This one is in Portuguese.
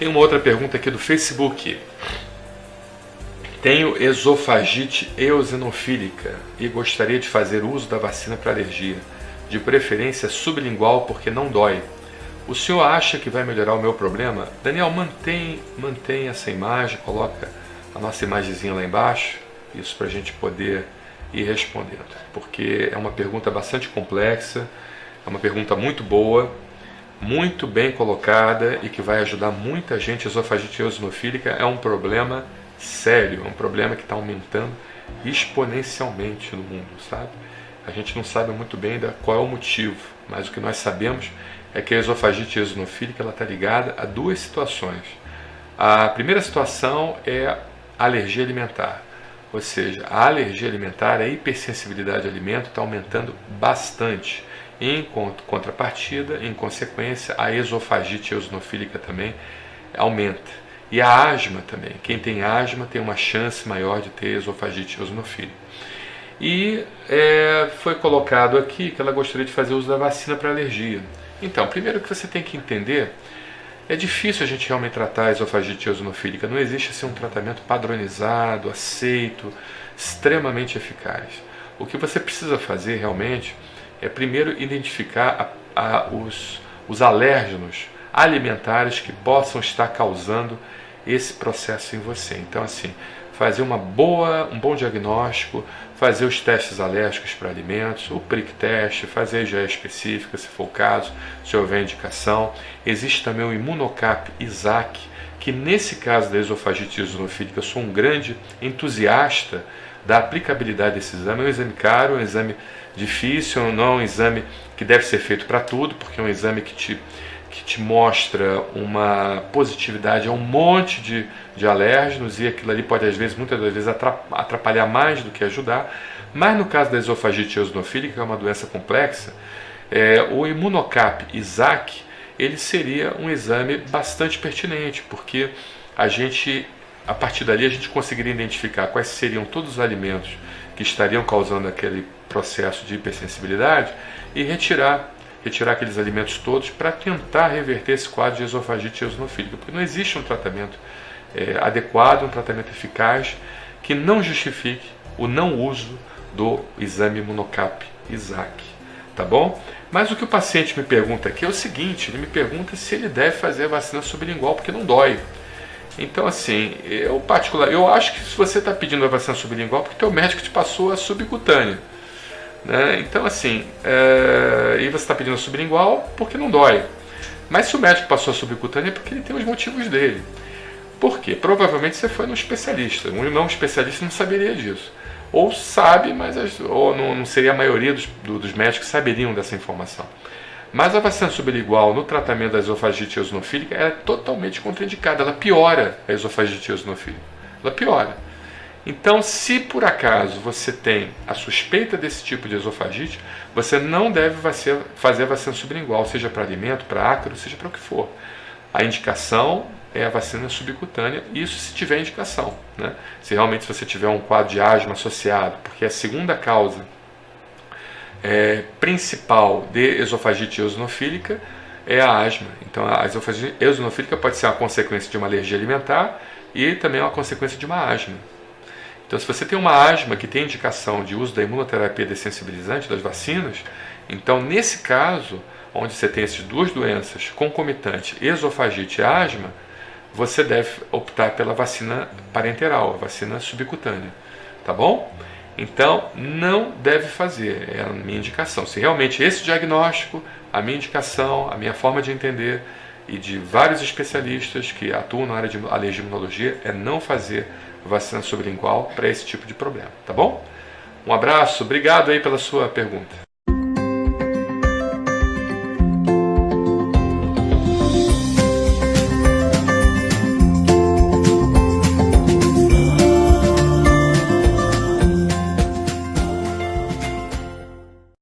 Tem uma outra pergunta aqui do Facebook. Tenho esofagite eosinofílica e gostaria de fazer uso da vacina para alergia, de preferência sublingual porque não dói. O senhor acha que vai melhorar o meu problema? Daniel, mantém essa imagem, coloca a nossa imagenzinha lá embaixo, isso para a gente poder ir respondendo, porque é uma pergunta bastante complexa, é uma pergunta muito boa, muito bem colocada e que vai ajudar muita gente. Esofagite eosinofílica é um problema sério, é um problema que está aumentando exponencialmente no mundo, sabe? A gente não sabe muito bem qual é o motivo, mas o que nós sabemos é que a esofagite eosinofílica está ligada a duas situações. A primeira situação é a alergia alimentar, ou seja, a alergia alimentar, a hipersensibilidade ao alimento está aumentando bastante. Em contrapartida, em consequência, a esofagite eosinofílica também aumenta. E a asma também. Quem tem asma tem uma chance maior de ter esofagite eosinofílica. E foi colocado aqui que ela gostaria de fazer uso da vacina para alergia. Então, primeiro que você tem que entender, é difícil a gente realmente tratar a esofagite eosinofílica. Não existe assim, um tratamento padronizado, aceito, extremamente eficaz. O que você precisa fazer realmente é primeiro identificar os alérgenos alimentares que possam estar causando esse processo em você. Então, assim, fazer um bom diagnóstico, fazer os testes alérgicos para alimentos, o prick teste, fazer a IgE específica, se for o caso, se houver indicação. Existe também o Imunocap ISAC, que nesse caso da esofagite eosinofílica eu sou um grande entusiasta da aplicabilidade desse exame. É um exame caro, é um exame difícil, não é um exame que deve ser feito para tudo, porque é um exame que te mostra uma positividade a um monte de alérgenos, e aquilo ali pode, muitas das vezes, atrapalhar mais do que ajudar. Mas no caso da esofagite eosinofílica, que é uma doença complexa, o Imunocap ISAC, ele seria um exame bastante pertinente, porque a partir dali a gente conseguiria identificar quais seriam todos os alimentos que estariam causando aquele processo de hipersensibilidade e retirar aqueles alimentos todos para tentar reverter esse quadro de esofagite eosinofílica, porque não existe um tratamento adequado, um tratamento eficaz que não justifique o não uso do exame Imunocap ISAC, tá bom? Mas o que o paciente me pergunta aqui é o seguinte, ele me pergunta se ele deve fazer a vacina sublingual porque não dói. Então, assim, eu acho que se você está pedindo a vacina sublingual, porque o teu médico te passou a subcutânea, né? Então, assim, e você está pedindo a sublingual porque não dói. Mas se o médico passou a subcutânea é porque ele tem os motivos dele. Por quê? Provavelmente você foi num especialista. Um não especialista não saberia disso. Ou sabe, mas não seria a maioria dos médicos que saberiam dessa informação. Mas a vacina sublingual no tratamento da esofagite eosinofílica é totalmente contraindicada. Ela piora a esofagite eosinofílica. Ela piora. Então, se por acaso você tem a suspeita desse tipo de esofagite, você não deve fazer a vacina sublingual, seja para alimento, para ácaro, seja para o que for. A indicação é a vacina subcutânea, isso se tiver indicação, né? Se realmente você tiver um quadro de asma associado, porque a segunda causa principal de esofagite eosinofílica é a asma. Então, a esofagite eosinofílica pode ser uma consequência de uma alergia alimentar e também uma consequência de uma asma. Então, se você tem uma asma que tem indicação de uso da imunoterapia dessensibilizante das vacinas, então, nesse caso, onde você tem essas duas doenças concomitantes, esofagite e asma, você deve optar pela vacina parenteral, a vacina subcutânea, tá bom? Então, não deve fazer, é a minha indicação. Se realmente esse diagnóstico, a minha indicação, a minha forma de entender e de vários especialistas que atuam na área de alergia e imunologia é não fazer vacina sublingual para esse tipo de problema, tá bom? Um abraço, obrigado aí pela sua pergunta.